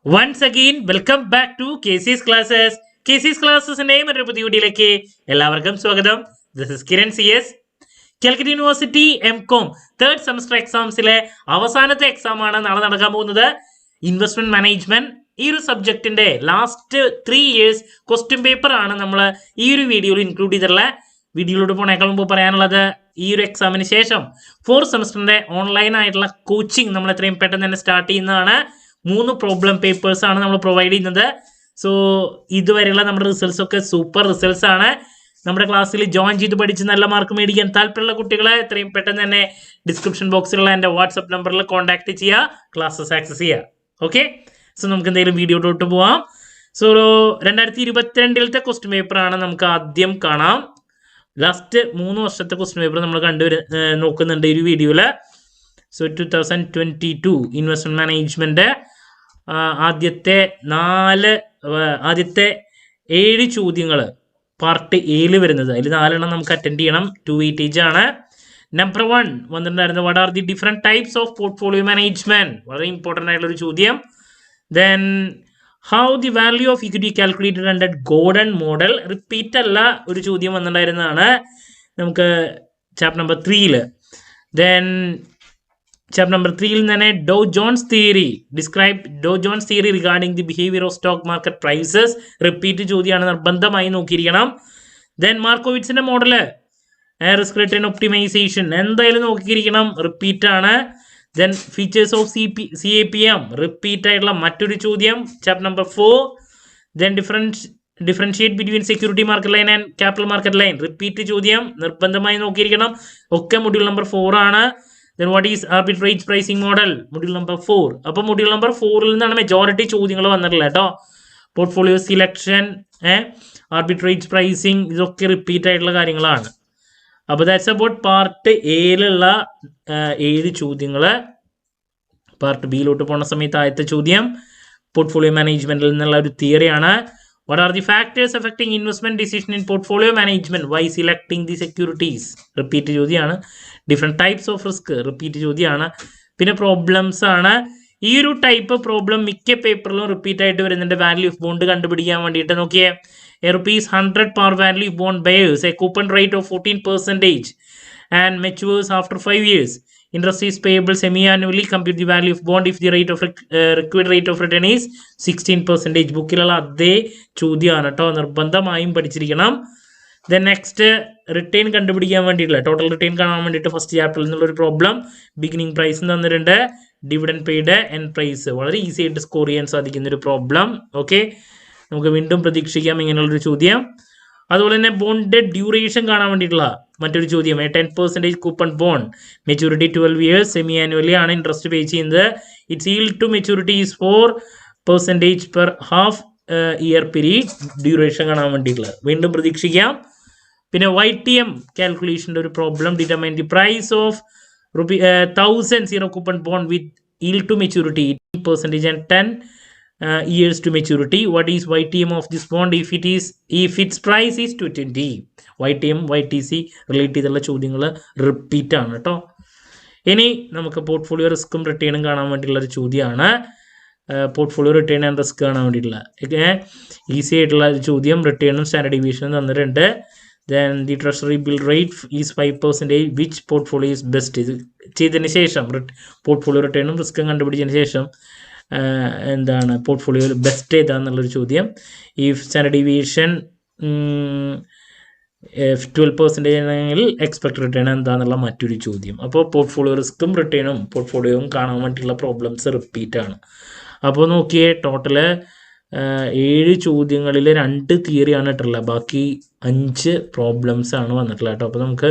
Once again, welcome back to KC's Classes. KC's Classes-ന്റെ മറ്റൊരു പുതിയ വീഡിയോയിലേക്ക് എല്ലാവർക്കും സ്വാഗതം. This is Kiran CS. Calicut university M.Com third semester എക്സാംസിലെ അവസാനത്തെ എക്സാം ആണ് നാളെ നടക്കാൻ പോകുന്നത്. ഇൻവെസ്റ്റ്മെന്റ് മാനേജ്മെന്റ് ഈ ഒരു സബ്ജക്റ്റിന്റെ ലാസ്റ്റ് 3 years ക്വസ്റ്റ്യൻ പേപ്പർ ആണ് നമ്മൾ ഈ ഒരു വീഡിയോയിൽ ഇൻക്ലൂഡ് ചെയ്തിട്ടുള്ള. വീഡിയോയിലോട്ട് പോണേക്കാൾ മുമ്പ് പറയാനുള്ളത്, ഈ ഒരു എക്സാമിന് ശേഷം 4th സെമസ്റ്ററിന്റെ ഓൺലൈൻ ആയിട്ടുള്ള കോച്ചിങ് നമ്മൾ എത്രയും പെട്ടെന്ന് തന്നെ സ്റ്റാർട്ട് ചെയ്യുന്നതാണ്. 3 പ്രോബ്ലം പേപ്പേഴ്സ് ആണ് നമ്മൾ പ്രൊവൈഡ് ചെയ്യുന്നത്. സോ ഇതുവരെയുള്ള നമ്മുടെ റിസൾട്ട്സ് ഒക്കെ സൂപ്പർ റിസൾട്ട്സ് ആണ്. നമ്മുടെ ക്ലാസ്സിൽ ജോയിൻ ചെയ്ത് പഠിച്ച് നല്ല മാർക്ക് മേടിക്കാൻ താല്പര്യമുള്ള കുട്ടികളെ എത്രയും പെട്ടെന്ന് തന്നെ ഡിസ്ക്രിപ്ഷൻ ബോക്സിലുള്ള എൻ്റെ വാട്സപ്പ് നമ്പറിൽ കോൺടാക്ട് ചെയ്യുക, ക്ലാസ്സസ് ആക്സസ് ചെയ്യുക. ഓക്കെ, സോ നമുക്ക് എന്തെങ്കിലും വീഡിയോയിലോട്ട് പോവാം. സോ 2022 ക്വസ്റ്റ്യൻ പേപ്പർ ആണ് നമുക്ക് ആദ്യം കാണാം. ലാസ്റ്റ് 3 വർഷത്തെ ക്വസ്റ്റ്യൻ പേപ്പർ നമ്മൾ നോക്കുന്നുണ്ട് ഈ ഒരു വീഡിയോയിൽ. സോ 2022 ഇൻവെസ്റ്റ്മെന്റ് മാനേജ്മെന്റ് ആദ്യത്തെ 7 ചോദ്യങ്ങൾ പാർട്ട് എയിൽ വരുന്നത്. അതിൽ 4 എണ്ണം നമുക്ക് അറ്റൻഡ് ചെയ്യണം. 2 വെയിറ്റേജ് ആണ്. നമ്പർ 1 വന്നിട്ടുണ്ടായിരുന്നു, what are the different types of portfolio management. വളരെ ഇമ്പോർട്ടൻ്റ് ആയിട്ടുള്ള ഒരു ചോദ്യം. Then how the value of equity calculated under Gordon model. Repeat അല്ല, ഒരു ചോദ്യം വന്നിട്ടുണ്ടായിരുന്നതാണ് നമുക്ക് chapter number 3. Then chapter number 3 തന്നെ Dow Jones theory, describe Dow Jones theory regarding the behaviour of stock market prices. Repeat ചോദ്യമാണ്, നിർബന്ധമായി നോക്കിയിരിക്കണം. Then മാർക്കോവിറ്റ്സിന്റെ മോഡല്, റിസ്ക് റിട്ടേൺ ഒപ്റ്റിമൈസേഷൻ, എന്തായാലും നോക്കിയിരിക്കണം, റിപ്പീറ്റ് ആണ്. Then features of CAPM, repeat ആയിട്ടുള്ള മറ്റൊരു ചോദ്യം, chapter number 4. Then differentiate between security market line and capital market line, repeat ചോദ്യം, നിർബന്ധമായി നോക്കിയിരിക്കണം. ഒക്കെ മൊഡ്യൂൾ നമ്പർ 4 ആണ്. Then what is arbitrage pricing model? Module number 4. അപ്പോൾ മൊഡ്യൂൾ നമ്പർ 4 നിന്നാണ് മെജോറിറ്റി ചോദ്യങ്ങൾ വന്നിട്ടുള്ളത് കേട്ടോ. പോർട്ട്ഫോളിയോ സിലക്ഷൻ, ആർബിട്രേജ് പ്രൈസിങ്, ഇതൊക്കെ റിപ്പീറ്റ് ആയിട്ടുള്ള കാര്യങ്ങളാണ്. അപ്പോൾ ദാറ്റ്സ് അബൌട്ട് പാർട്ട് എയിലുള്ള 7 ചോദ്യങ്ങൾ. പാർട്ട് ബിയിലോട്ട് പോകുന്ന സമയത്ത് ആദ്യത്തെ ചോദ്യം പോർട്ട്ഫോളിയോ മാനേജ്മെന്റിൽ നിന്നുള്ള ഒരു തിയറിയാണ്. What are the factors affecting investment decision in portfolio management? Why selecting the securities? Repeat ചോദ്യമാണ്. Different types of risk, repeat ചോദ്യമാണ്. പിന്നെ പ്രോബ്ലംസ് ആണ്. ഈ ഒരു ടൈപ്പ് പ്രോബ്ലം മിക്ക പേപ്പറിലും റിപ്പീറ്റ് ആയിട്ട് വരുന്നുണ്ട്. വാല്യൂ ഓഫ് ബോണ്ട് കണ്ടുപിടിക്കാൻ വേണ്ടിയിട്ട് നോക്കിയേ. ₹100 par value of bond bears a coupon rate of 14% and matures after 5 years. Interest is payable semi-annually. Compute the value of bond if the rate of required rate of return is 16%. ബുക്കിലുള്ള അതേ ചോദ്യമാണ് കേട്ടോ, നിർബന്ധമായും പഠിച്ചിരിക്കണം. Then next return കണ്ടുപിടിക്കാൻ വേണ്ടിയിട്ടുള്ള total return കാണാൻ വേണ്ടിയിട്ട് first ചാപ്റ്ററിൽ നിന്നുള്ള ഒരു പ്രോബ്ലം. ബിഗിനിങ് പ്രൈസ് തന്നിട്ടുണ്ട്, ഡിവിഡൻഡ് പെയ്ഡ്, എൻഡ് പ്രൈസ്. വളരെ ഈസി ആയിട്ട് സ്കോർ ചെയ്യാൻ സാധിക്കുന്ന ഒരു പ്രോബ്ലം. ഓക്കെ, നമുക്ക് വീണ്ടും പ്രതീക്ഷിക്കാം ഇങ്ങനെയുള്ളൊരു ചോദ്യം. അതുപോലെ തന്നെ ബോണ്ട് ഡ്യൂറേഷൻ കാണാൻ വേണ്ടിയിട്ടുള്ള മറ്റൊരു ചോദ്യം. 10% coupon bond, maturity 12 years, semi annually ആണ് ഇൻട്രസ്റ്റ് പേ ചെയ്യുന്നത്. Its yield to maturity is 4% per half year period. Duration കാണാൻ വേണ്ടിയിട്ടുള്ളത് വീണ്ടും പ്രതീക്ഷിക്കാം. പിന്നെ YTM കാൽക്കുലേഷൻ്റെ ഒരു problem. Determine the price of ₹1000 zero coupon bond with yield to maturity 18% and 10 years to maturity. What is YTM of this bond if its price is 220? YTM YTC relate ചെയ്തുള്ള ചോദ്യങ്ങൾ repeat ആണ് കേട്ടോ. ഇനി നമുക്ക് portfolio റിസ്ക്കും റിട്ടേണും കാണാൻ വേണ്ടിയിട്ടുള്ള ഒരു ചോദ്യമാണ്. പോർട്ട്ഫോളിയോ റിട്ടേൺ ആൻഡ് റിസ്ക് കാണാൻ വേണ്ടിയിട്ടുള്ള ഈസി ആയിട്ടുള്ള ഒരു ചോദ്യം. റിട്ടേണും സ്റ്റാൻഡേർഡ് ഡീവിയേഷനും തന്നിട്ടുണ്ട്. Then the treasury bill rate is 5%. Which portfolio is best? ഇത് ചെയ്തതിന് ശേഷം പോർട്ട്ഫോളിയോ റിട്ടേണും റിസ്ക്കും കണ്ടുപിടിച്ചതിന് ശേഷം എന്താണ് പോർട്ട്ഫോളിയോ ബെസ്റ്റ് ഏതാന്നുള്ളൊരു ചോദ്യം. ഈ സ്റ്റാൻഡേർഡ് ഡീവിയേഷൻ 12% ആണെങ്കിൽ എക്സ്പെക്ട് റിട്ടേൺ എന്താണെന്നുള്ള മറ്റൊരു ചോദ്യം. അപ്പോൾ പോർട്ട്ഫോളിയോ റിസ്ക്കും റിട്ടേണും പോർട്ട്ഫോളിയോയും കാണാൻ വേണ്ടിയിട്ടുള്ള പ്രോബ്ലംസ് റിപ്പീറ്റ് ആണ്. അപ്പോൾ നോക്കിയേ, ടോട്ടല് 7 ചോദ്യങ്ങളിൽ 2 തിയറിയാണ് ഇട്ടുള്ളത്. ബാക്കി 5 പ്രോബ്ലംസ് ആണ് വന്നിട്ടുള്ളത് കേട്ടോ. അപ്പോൾ നമുക്ക്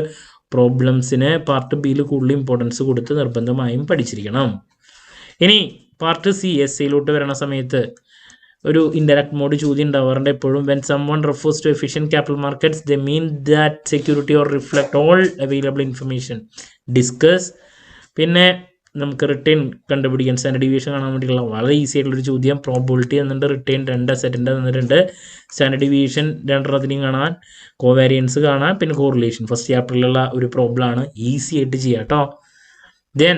പ്രോബ്ലംസിന് പാർട്ട് ബിയിൽ കൂടുതൽ ഇമ്പോർട്ടൻസ് കൊടുത്ത് നിർബന്ധമായും പഠിച്ചിരിക്കണം. ഇനി പാർട്ട് സി എസ്സയിലോട്ട് വരുന്ന സമയത്ത് ഒരു ഇൻഡയറക്റ്റ് മോഡ് ചോദ്യം ഉണ്ടാവാറുണ്ട് എപ്പോഴും. When someone refers to efficient capital markets, they mean that security or reflect all available information. Discuss. പിന്നെ നമുക്ക് റിട്ടേൺ കണ്ടുപിടിക്കാൻ സ്റ്റാൻഡേർഡ് ഡീവിയേഷൻ കാണാൻ വേണ്ടിയിട്ടുള്ള വളരെ ഈസി ആയിട്ടുള്ളൊരു ചോദ്യം. പ്രോബിലിറ്റി തന്നിട്ടുണ്ട്, റിട്ടേൺ 2 അസറ്റിൻ്റെ തന്നിട്ടുണ്ട്, സ്റ്റാൻഡേർഡ് ഡീവിയേഷൻ 2 കാണാൻ, കോവാരിയൻസ് കാണാൻ, പിന്നെ കോറിലേഷൻ ഫസ്റ്റ് ചാപ്റ്ററിലുള്ള ഒരു പ്രോബ്ലം ആണ്. ഈസി ആയിട്ട് ചെയ്യാം കേട്ടോ. ദെൻ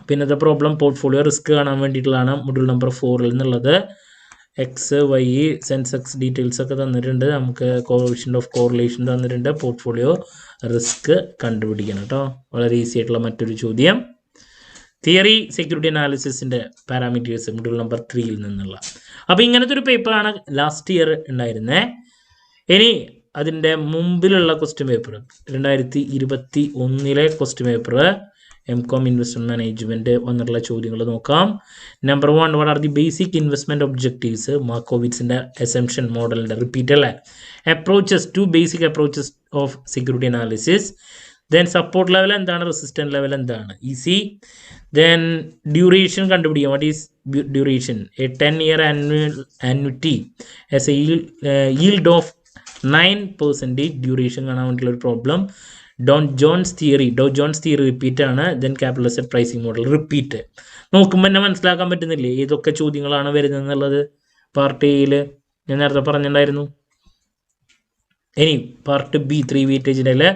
പിന്നത്തെ പ്രോബ്ലം പോർട്ട്ഫോളിയോ റിസ്ക് കാണാൻ വേണ്ടിയിട്ടുള്ളതാണ് മൊഡ്യൂൾ നമ്പർ 4 എന്നുള്ളത്. എക്സ് വൈ സെൻസെക്സ് ഡീറ്റെയിൽസ് ഒക്കെ തന്നിട്ടുണ്ട്, നമുക്ക് കോഎഫിഷ്യന്റ് ഓഫ് കോറിലേഷൻ തന്നിട്ടുണ്ട്, പോർട്ട്ഫോളിയോ റിസ്ക് കണ്ടുപിടിക്കണം കേട്ടോ. വളരെ ഈസി ആയിട്ടുള്ള മറ്റൊരു ചോദ്യം. തിയറി സെക്യൂരിറ്റി അനാലിസിസിൻ്റെ പാരാമീറ്റേഴ്സ് മൊഡ്യൂൾ നമ്പർ 3 നിന്നുള്ള. അപ്പോൾ ഇങ്ങനത്തെ ഒരു പേപ്പറാണ് ലാസ്റ്റ് ഇയർ ഉണ്ടായിരുന്നത്. ഇനി അതിൻ്റെ മുമ്പിലുള്ള question paper 2021 question paper MCOM investment management വന്നിട്ടുള്ള ചോദ്യങ്ങൾ നോക്കാം. Number 1, what are the basic investment objectives? മാർക്കോവിറ്റ്സിന്റെ അസംപ്ഷൻ മോഡലിന്റെ റിപ്പീറ്റ് അല്ലേ. Approaches, 2 basic approaches of security analysis. Then support level എന്താണ്, റെസിസ്റ്റന്റ് ലെവൽ എന്താണ്, ഈസി. ദെൻ ഡ്യൂറേഷൻ കണ്ടുപിടിക്കുക, what is duration? A 10-year annuity as a yield of 9% duration കാണാൻ വേണ്ടിയിട്ടുള്ള ഒരു problem. Dow Jones theory repeat ആണ്. Then capital asset pricing model repeat. നോക്കുമ്പോൾ തന്നെ മനസ്സിലാക്കാൻ പറ്റുന്നില്ലേ ഏതൊക്കെ ചോദ്യങ്ങളാണ് വരുന്നത് എന്നുള്ളത്. പാർട്ട് എയിൽ ഞാൻ നേരത്തെ പറഞ്ഞിട്ടുണ്ടായിരുന്നു. ഇനി പാർട്ട് ബി 3 വെയിറ്റേജിലെ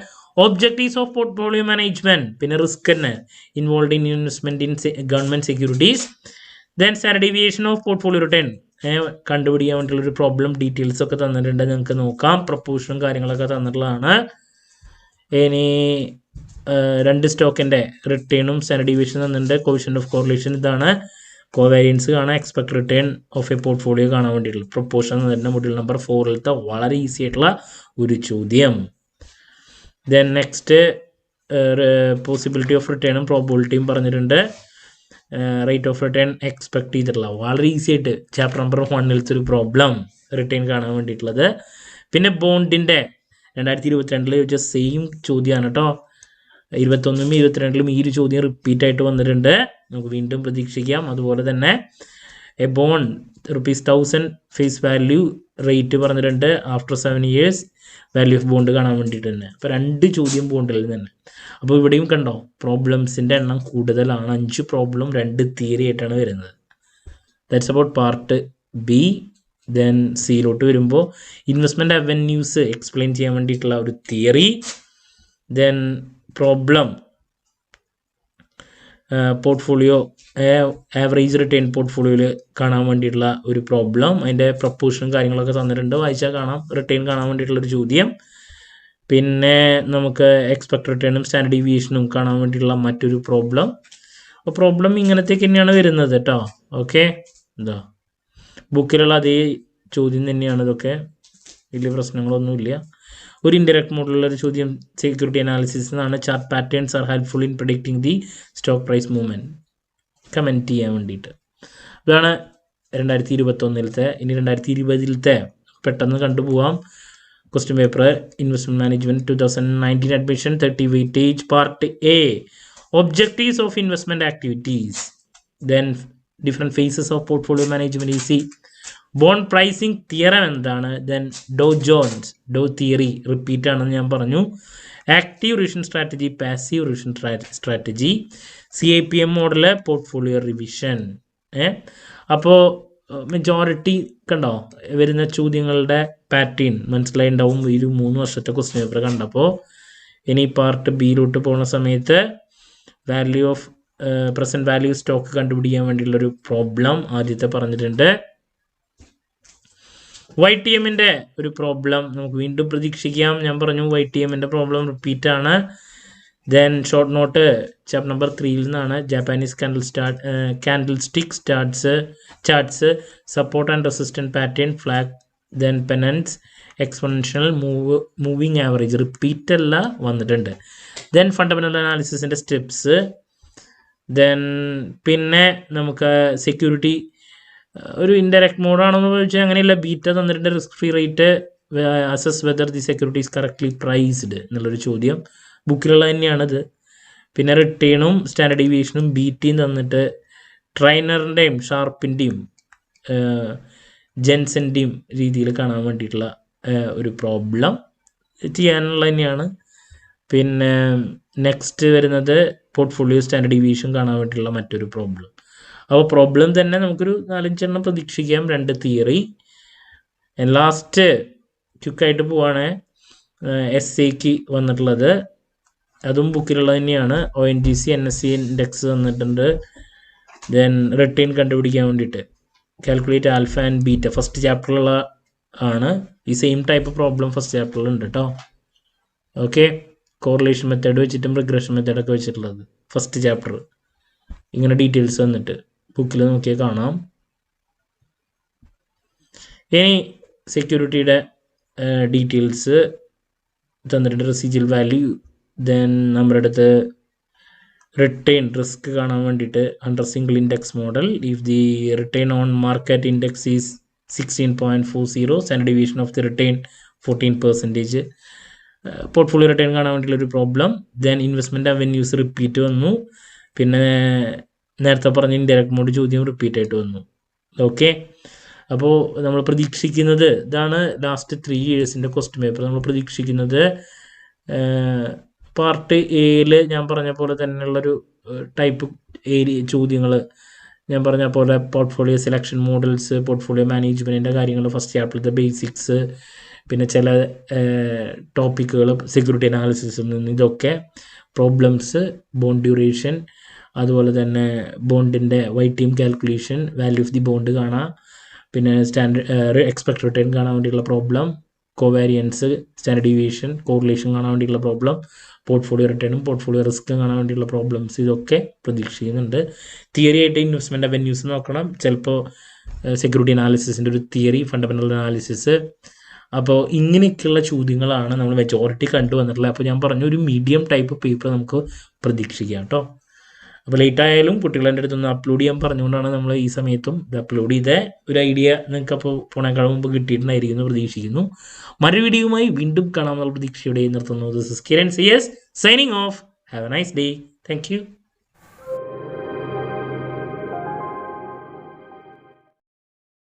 ഒബ്ജക്റ്റീവ്സ് ഓഫ് പോർട്ട്ഫോളിയോ മാനേജ്മെന്റ്, പിന്നെ റിസ്ക് തന്നെ involve in investment in government securities. Then standard deviation of portfolio return കണ്ടുപിടിക്കാൻ വേണ്ടിയുള്ള ഒരു പ്രോബ്ലം ഡീറ്റെയിൽസ് ഒക്കെ തന്നിട്ടുണ്ട്, നിങ്ങൾക്ക് നോക്കാം. പ്രൊപ്പോഷനും കാര്യങ്ങളൊക്കെ തന്നിട്ടുള്ളതാണ്. ഇനി 2 സ്റ്റോക്കിൻ്റെ റിട്ടേണും സ്റ്റാൻഡേർഡ് ഡീവിയേഷൻ തന്നിട്ടുണ്ട്. കോഎഫിഷ്യന്റ് ഓഫ് കോറിലേഷൻ ഇതാണ്. കോവാരിയൻസ് കാണാൻ, expect return of A portfolio കാണാൻ വേണ്ടിയിട്ടുള്ള പ്രൊപ്പോഷൻ തന്നെ മൊഡ്യൂൾ നമ്പർ 4 വളരെ ഈസി ആയിട്ടുള്ള ഒരു ചോദ്യം. ദെൻ നെക്സ്റ്റ് പോസിബിലിറ്റി ഓഫ് റിട്ടേണും പ്രോബിലിറ്റിയും പറഞ്ഞിട്ടുണ്ട്. റേറ്റ് ഓഫ് റിട്ടേൺ എക്സ്പെക്ട് ചെയ്തിട്ടുള്ള വളരെ ഈസി ആയിട്ട് ചാപ്റ്റർ നമ്പർ 1 ഒരു പ്രോബ്ലം റിട്ടേൺ കാണാൻ വേണ്ടിയിട്ടുള്ളത്. പിന്നെ ബോണ്ടിൻ്റെ 2022 ചോദിച്ച സെയിം ചോദ്യമാണ് കേട്ടോ. 21 22 ഈ ഒരു ചോദ്യം റിപ്പീറ്റ് ആയിട്ട് വന്നിട്ടുണ്ട്, നമുക്ക് വീണ്ടും പ്രതീക്ഷിക്കാം. അതുപോലെ തന്നെ a bond ₹1000 face value rate പറഞ്ഞിട്ടുണ്ട്. After 7 years value of bond കാണാൻ വേണ്ടിയിട്ട് തന്നെ. അപ്പോൾ 2 ചോദ്യം ബോണ്ടിൽ തന്നെ. അപ്പോൾ ഇവിടെയും കണ്ടോ പ്രോബ്ലംസിൻ്റെ എണ്ണം കൂടുതലാണ്. 5 പ്രോബ്ലം 2 തിയറി ആയിട്ടാണ് വരുന്നത്. That's about part B. Then സിയിലോട്ട് വരുമ്പോൾ ഇൻവെസ്റ്റ്മെൻറ്റ് അവന്യൂസ് എക്സ്പ്ലെയിൻ ചെയ്യാൻ വേണ്ടിയിട്ടുള്ള ഒരു theory. Then problem portfolio average return പോർട്ട്ഫോളിയോയിൽ കാണാൻ വേണ്ടിയിട്ടുള്ള ഒരു പ്രോബ്ലം. അതിൻ്റെ പ്രപ്പോഷനും കാര്യങ്ങളൊക്കെ തന്നിട്ടുണ്ട്, വായിച്ചാൽ കാണാം. റിട്ടേൺ കാണാൻ വേണ്ടിയിട്ടുള്ളൊരു ചോദ്യം. പിന്നെ നമുക്ക് എക്സ്പെക്ട് റിട്ടേണും സ്റ്റാൻഡേർഡ് ഡീവിയേഷനും കാണാൻ വേണ്ടിയിട്ടുള്ള മറ്റൊരു പ്രോബ്ലം. അപ്പോൾ പ്രോബ്ലം ഇങ്ങനത്തേക്ക് തന്നെയാണ് വരുന്നത് കേട്ടോ. ഓക്കെ, എന്താ ബുക്കിലുള്ള അതേ ചോദ്യം തന്നെയാണ് ഇതൊക്കെ, വലിയ പ്രശ്നങ്ങളൊന്നുമില്ല. ഒരു ഇൻഡയറക്റ്റ് മോഡലുള്ള ഒരു ചോദ്യം സെക്യൂരിറ്റി അനാലിസിസ് എന്നാണ്. Chart patterns are helpful in predicting the stock price movement comment ചെയ്യാൻ വേണ്ടിയിട്ട്. ഇതാണ് 2021. ഇനി 2020 പെട്ടെന്ന് കണ്ടുപോകാം. Question paper investment management 2019 admission 30 weightage. Part A objectives of investment activities. Then different phases of portfolio management easy. Bond pricing theorem എന്താണ്? Then Dow theory repeat ആണെന്ന് ഞാൻ പറഞ്ഞു. Active revision strategy, passive revision strategy, CIPM model, portfolio revision. അപ്പോൾ majority കണ്ടോ വരുന്ന ചോദ്യങ്ങളുടെ pattern മനസ്സിലായിട്ടുണ്ടാവും ഈ 3 വർഷത്തെ ക്വസ്റ്റ്യൻ പേപ്പർ കണ്ടപ്പോൾ. ഇനി പാർട്ട് ബിയിലോട്ട് പോകുന്ന സമയത്ത് value of present value stock കണ്ടുപിടിക്കാൻ വേണ്ടിയുള്ളൊരു പ്രോബ്ലം ആദ്യത്തെ പറഞ്ഞിട്ടുണ്ട്. YTMൻ്റെ ഒരു പ്രോബ്ലം നമുക്ക് വീണ്ടും പ്രതീക്ഷിക്കാം. ഞാൻ പറഞ്ഞു YTMൻ്റെ പ്രോബ്ലം റിപ്പീറ്റ് ആണ്. Then short note chapter number 3 നിന്നാണ്. Japanese candlestick charts, support and resistant pattern, flag, then pennants, exponential moving average repeat അല്ല വന്നിട്ടുണ്ട്. ദെൻ ഫണ്ടമെൻ്റൽ അനാലിസിസിൻ്റെ സ്റ്റെപ്സ്. ദെൻ പിന്നെ നമുക്ക് സെക്യൂരിറ്റി ഒരു ഇൻഡയറക്റ്റ് മോഡാണെന്ന് ചോദിച്ചാൽ അങ്ങനെയല്ല, ബീറ്റ തന്നിട്ടുണ്ട്. Risk free rate, assess whether the security is correctly priced എന്നുള്ളൊരു ചോദ്യം ബുക്കിലുള്ള തന്നെയാണിത്. പിന്നെ റിട്ടേണും സ്റ്റാൻഡേർഡ് ഡീവിയേഷനും ബീറ്റിയും തന്നിട്ട് ട്രൈനറിൻ്റെയും ഷാർപ്പിൻ്റെയും ജെൻസൻ്റെയും രീതിയിൽ കാണാൻ വേണ്ടിയിട്ടുള്ള ഒരു പ്രോബ്ലം ചെയ്യാനുള്ള തന്നെയാണ്. പിന്നെ നെക്സ്റ്റ് വരുന്നത് പോർട്ട്ഫോളിയോ സ്റ്റാൻഡേർഡ് ഡീവിയേഷൻ കാണാൻ വേണ്ടിയിട്ടുള്ള മറ്റൊരു പ്രോബ്ലം. അപ്പോൾ പ്രോബ്ലം തന്നെ നമുക്കൊരു 4-5 എണ്ണം പ്രതീക്ഷിക്കാം. 2 തിയറി. ലാസ്റ്റ് ക്വിക്കായിട്ട് പോവാണ് SAക്ക് വന്നിട്ടുള്ളത്. അതും ബുക്കിലുള്ള തന്നെയാണ്. ONGC NSE ഇൻഡെക്സ് തന്നിട്ടുണ്ട്. ദെൻ റിട്ടേൺ കണ്ടുപിടിക്കാൻ വേണ്ടിയിട്ട് calculate alpha and beta first ചാപ്റ്ററിലുള്ള ആണ്. ഈ സെയിം ടൈപ്പ് പ്രോബ്ലം ഫസ്റ്റ് ചാപ്റ്ററിൽ ഉണ്ട് കേട്ടോ. ഓക്കെ, കോറിലേഷൻ മെത്തേഡ് വെച്ചിട്ടും റിഗ്രഷൻ മെത്തേഡൊക്കെ വെച്ചിട്ടുള്ളത് ഫസ്റ്റ് ചാപ്റ്റർ. ഇങ്ങനെ ഡീറ്റെയിൽസ് വന്നിട്ട് ബുക്കിൽ നോക്കിയാൽ കാണാം. ഇനി സെക്യൂരിറ്റിയുടെ ഡീറ്റെയിൽസ് തന്നിട്ടുണ്ട്, റെസിജ്വൽ വാല്യൂ. ദെൻ നമ്മുടെ അടുത്ത് റിട്ടേൺ റിസ്ക് കാണാൻ വേണ്ടിയിട്ട് under single index model if the return on market index is 16.40, standard deviation of the return 14%. Portfolio return കാണാൻ വേണ്ടിയിട്ടുള്ളൊരു problem. Then investment avenues repeat വന്നു. പിന്നെ നേരത്തെ പറഞ്ഞ ഇൻഡയറക്റ്റ് മോഡ് ചോദ്യം റിപ്പീറ്റ് ആയിട്ട് വന്നു. ഓക്കെ, അപ്പോൾ നമ്മൾ പ്രതീക്ഷിക്കുന്നത് ഇതാണ്. ലാസ്റ്റ് 3 ഇയേഴ്സിൻ്റെ ക്വസ്റ്റ്യൻ പേപ്പർ നമ്മൾ പ്രതീക്ഷിക്കുന്നത് പാർട്ട് എയിൽ ഞാൻ പറഞ്ഞ പോലെ തന്നെയുള്ളൊരു ടൈപ്പ് ചോദ്യങ്ങൾ ഞാൻ പറഞ്ഞ പോലെ പോർട്ട്ഫോളിയോ സെലക്ഷൻ മോഡൽസ്, പോർട്ട്ഫോളിയോ മാനേജ്മെൻറ്റിൻ്റെ കാര്യങ്ങൾ, ഫസ്റ്റ് ചാപ്റ്ററിലത്തെ ബേസിക്സ്, പിന്നെ ചില ടോപ്പിക്കുകൾ സെക്യൂരിറ്റി അനാലിസിസിൽ നിന്ന്, ഇതൊക്കെ പ്രോബ്ലംസ്, ബോണ്ട് ഡ്യൂറേഷൻ, അതുപോലെ തന്നെ ബോണ്ടിൻ്റെ YTM calculation, value of the bond കാണാം, പിന്നെ സ്റ്റാൻഡേർഡ് എക്സ്പെക്ട് റിട്ടേൺ കാണാൻ വേണ്ടിയിട്ടുള്ള പ്രോബ്ലം, കോവാരിയൻസ്, സ്റ്റാൻഡേർഡ് ഡീവിയേഷൻ, കോറിലേഷൻ കാണാൻ വേണ്ടിയിട്ടുള്ള പ്രോബ്ലം, പോർട്ട്ഫോളിയോ റിട്ടേണും പോർട്ട്ഫോളിയോ റിസ്ക്കും കാണാൻ വേണ്ടിയുള്ള പ്രോബ്ലംസ്, ഇതൊക്കെ പ്രതീക്ഷിക്കുന്നുണ്ട്. തിയറി ആയിട്ട് ഇൻവെസ്റ്റ്മെൻറ്റ് അവന്യൂസ് നോക്കണം, ചിലപ്പോൾ സെക്യൂരിറ്റി അനാലിസിസിൻ്റെ ഒരു തിയറി, ഫണ്ടമെൻ്റൽ അനാലിസിസ്. അപ്പോൾ ഇങ്ങനെയൊക്കെയുള്ള ചോദ്യങ്ങളാണ് നമ്മൾ മെജോറിറ്റി കണ്ടുവന്നിട്ടുള്ളത്. അപ്പോൾ ഞാൻ പറഞ്ഞു ഒരു മീഡിയം ടൈപ്പ് പേപ്പർ നമുക്ക് പ്രതീക്ഷിക്കാം കേട്ടോ. അപ്പോൾ ലേറ്റ് ആയാലും കുട്ടികളുടെ അടുത്തൊന്ന് അപ്ലോഡ് ചെയ്യാൻ പറഞ്ഞുകൊണ്ടാണ് നമ്മൾ ഈ സമയത്തും ഇത് അപ്ലോഡ് ചെയ്ത ഒരു ഐഡിയ നിങ്ങൾക്ക് അപ്പോൾ പോണേക്കാളും മുമ്പ് കിട്ടിയിട്ടുണ്ടായിരിക്കുന്നു പ്രതീക്ഷിക്കുന്നു. മറ്റൊരു വീഡിയോയുമായി വീണ്ടും കാണാമെന്നുള്ള പ്രതീക്ഷയോടെ നിർത്തുന്നു. This is Kiran CS signing off. Have a nice day. Thank U.